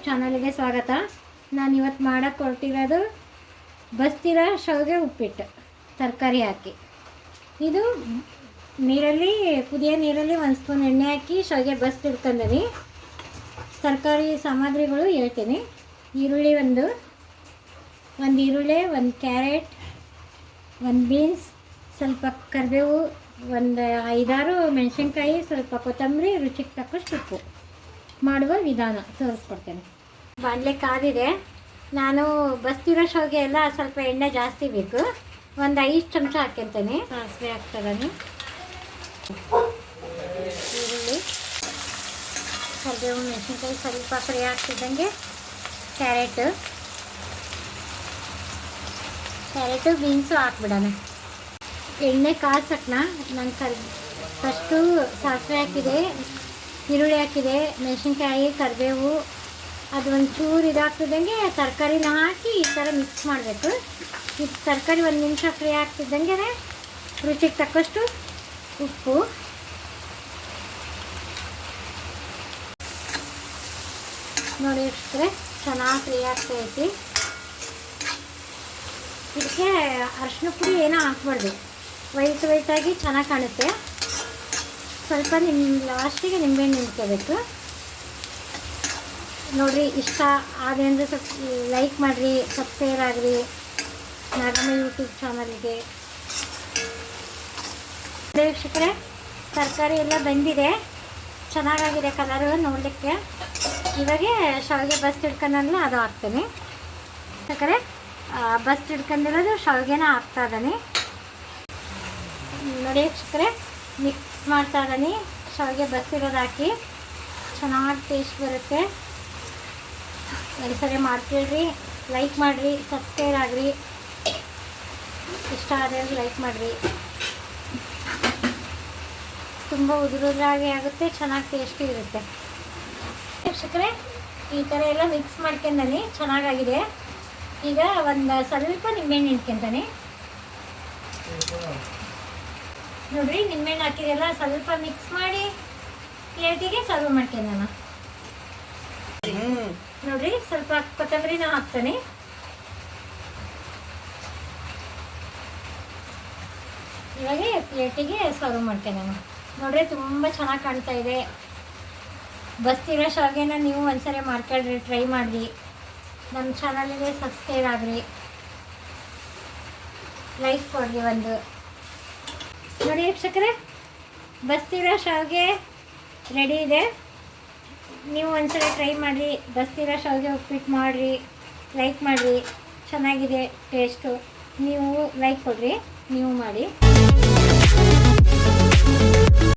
ಚಾನಲ್ಗೆ ಸ್ವಾಗತ. ನಾನು ಇವತ್ತು ಮಾಡೋಕ್ಕೆ ಹೊರಟಿರೋದು ಬಸ್ತಿರೋ ಶಾವಿಗೆ ಉಪ್ಪಿಟ್ಟು ತರಕಾರಿ ಹಾಕಿ. ಇದು ನೀರಲ್ಲಿ ಕುದಿಯೋ ನೀರಲ್ಲಿ ಒಂದು ಸ್ಪೂನ್ ಎಣ್ಣೆ ಹಾಕಿ ಶಾವಿಗೆ ಬಸ್ತಿಡ್ಕೊಂಡೀನಿ. ತರಕಾರಿ ಸಾಮಗ್ರಿಗಳು ಹೇಳ್ತೀನಿ. ಈರುಳ್ಳಿ ಒಂದು ಈರುಳ್ಳಿ, ಒಂದು ಕ್ಯಾರೆಟ್, ಒಂದು ಬೀನ್ಸ್, ಸ್ವಲ್ಪ ಕರಿಬೇವು, ಒಂದು 5-6 ಮೆಣಸಿನ್ಕಾಯಿ, ಸ್ವಲ್ಪ ಕೊತ್ತಂಬರಿ, ರುಚಿಗೆ ತಕ್ಕಷ್ಟು ಉಪ್ಪು. ಮಾಡುವ ವಿಧಾನ ತೋರಿಸ್ಕೊಡ್ತೇನೆ. ಬಾಣಲೆ ಕಾದಿದೆ. ನಾನು ಬಸ್ತಿರೋ ಶಾವಿಗೆ ಎಲ್ಲ ಸ್ವಲ್ಪ ಎಣ್ಣೆ ಜಾಸ್ತಿ ಬೇಕು. ಒಂದು 5 ಚಮಚ ಹಾಕ್ಯಂತೇನೆ. ಸಾಸಿವೆ ಹಾಕ್ತಾನೆ, ಈರುಳ್ಳಿ, ಕರಿಬೇವು, ಮೆಣಸಿನ್ಕಾಯಿ ಸ್ವಲ್ಪ ಫ್ರೈ ಆಗ್ತಿದ್ದಂಗೆ ಕ್ಯಾರೆಟು, ಬೀನ್ಸು ಹಾಕ್ಬಿಡೋಣ. ಎಣ್ಣೆ ಕಾಸಕ್ನ ನಾನು ಫಸ್ಟು ಸಾಸಿವೆ ಹಾಕಿದೆ, ಈರುಳ್ಳಿ ಹಾಕಿದೆ, ಮೆಣಸಿನ್ಕಾಯಿ, ಕರಿಬೇವು, ಅದು ಒಂದು ಚೂರು ಇದಾಗ್ತಿದ್ದಂಗೆ ತರಕಾರಿನ ಹಾಕಿ ಈ ಥರ ಮಿಕ್ಸ್ ಮಾಡಬೇಕು. ಈ ತರಕಾರಿ 1 ನಿಮಿಷ ಫ್ರೈ ಆಗ್ತಿದ್ದಂಗೆ ರುಚಿಗೆ ತಕ್ಕಷ್ಟು ಉಪ್ಪು, ನೋಡಿ ಅಷ್ಟೇ ಚೆನ್ನಾಗಿ ಫ್ರೈ ಆಗ್ತೈತಿ. ಇದಕ್ಕೆ ಅರಿಶಿನ ಪುಡಿ ಏನೋ ಹಾಕ್ಬಾರ್ದು, ವೈಟಾಗಿ ಚೆನ್ನಾಗಿ ಕಾಣುತ್ತೆ. ಸ್ವಲ್ಪ ಲಾಸ್ಟಿಗೆ ನಿಂಬೆಹಣ್ಣು ನಿಂತ್ಕೋಬೇಕು. ನೋಡಿರಿ, ಇಷ್ಟ ಆದ್ರೆ ಅಂದರೆ ಸ್ವಲ್ಪ ಲೈಕ್ ಮಾಡಿರಿ, ಸಬ್ಸ್ಕ್ರೈಬ್ ಆಗಿರಿ ನಮ್ಮ ಯೂಟ್ಯೂಬ್ ಚಾನಲ್ಗೆ. ವೀಕ್ಷಕರೇ, ತರಕಾರಿ ಎಲ್ಲ ಬೆಂದಿದೆ, ಚೆನ್ನಾಗಾಗಿದೆ ಕಲರು ನೋಡಲಿಕ್ಕೆ. ಇವಾಗ ಶಾವಿಗೆ ಬಸ್ ಹಿಡ್ಕೊಂಡಲ್ಲ ಅದು ಹಾಕ್ತೇನೆ. ಯಾಕಂದರೆ ಬಸ್ ಹಿಡ್ಕೊಂಡಿರೋದು ಶಾವಿಗೆನ ಹಾಕ್ತಾ ಇದ್ದಾನೆ. ನೋಡಿ ವೀಕ್ಷಕರೇ, ಮಿಕ್ಸ್ ಮಾಡ್ತಾ ಇದ್ದಾನೆ. ಶಾವಿಗೆ ಬಸ್ಸಿರೋದು ಹಾಕಿ ಚೆನ್ನಾಗಿ ಟೇಸ್ಟ್ ಬರುತ್ತೆ. ಒಂದ್ಸರಿ ಮಾಡ್ತೀರಿ, ಲೈಕ್ ಮಾಡಿರಿ, ಸಬ್ಸ್ಕ್ರೈಬ್ ಆಗಿರಿ, ಇಷ್ಟ ಆದರೆ ಲೈಕ್ ಮಾಡಿರಿ. ತುಂಬ ಉದುರಾಗಿ ಆಗುತ್ತೆ, ಚೆನ್ನಾಗಿ ಟೇಸ್ಟಿ ಇರುತ್ತೆ. ವೀಕ್ಷಕರೇ, ಈ ಥರ ಎಲ್ಲ ಮಿಕ್ಸ್ ಮಾಡ್ಕೊಂಡಾನೆ, ಚೆನ್ನಾಗಾಗಿದೆ. ಈಗ ಒಂದು ಸ್ವಲ್ಪ ನಿಂಬೆಹಣ್ಣು ಹಿಂಡ್ಕೊಂತಾನೆ. ನೋಡ್ರಿ, ನಿಂಬೆಹಣ್ಣು ಹಾಕಿದೆಲ್ಲ ಸ್ವಲ್ಪ ಮಿಕ್ಸ್ ಮಾಡಿ ಪ್ಲೇಟಿಗೆ ಸರ್ವ್ ಮಾಡ್ತೀನಿ ನಾನು. ನೋಡ್ರಿ, ಸ್ವಲ್ಪ ಕೊತ್ತಂಬರಿನ ಹಾಕ್ತಾನೆ. ಇವಾಗ ಪ್ಲೇಟಿಗೆ ಸರ್ವ್ ಮಾಡ್ತೇನೆ ನಾನು. ನೋಡ್ರಿ, ತುಂಬ ಚೆನ್ನಾಗಿ ಕಾಣ್ತಾ ಇದೆ. ಬಸ್ತಿರೋ ಶಾವಿಗೆನ ನೀವು ಒಂದ್ಸರಿ ಮಾಡ್ಕೊಳ್ರಿ, ಟ್ರೈ ಮಾಡಿರಿ. ನಮ್ಮ ಚಾನಲ್ಗೆ ಸಬ್ಸ್ಕ್ರೈಬ್ ಆಗಿರಿ, ಲೈಕ್ ಕೊಡ್ರಿ ಒಂದು. ನೋಡಿ ವೀಕ್ಷಕರೇ, ಬಸ್ತಿರೋ ಶಾವಿಗೆ ರೆಡಿ ಇದೆ. ನೀವು ಒಂದ್ಸಲ ಟ್ರೈ ಮಾಡಿರಿ, ಬಸ್ತಿರೋ ಶಾವಿಗೆ ಉಪ್ಪಿಟ್ಟು ಮಾಡಿರಿ, ಲೈಕ್ ಮಾಡಿರಿ. ಚೆನ್ನಾಗಿದೆ ಟೇಸ್ಟು. ನೀವು ಲೈಕ್ ಕೊಡ್ರಿ, ನೀವು ಮಾಡಿ.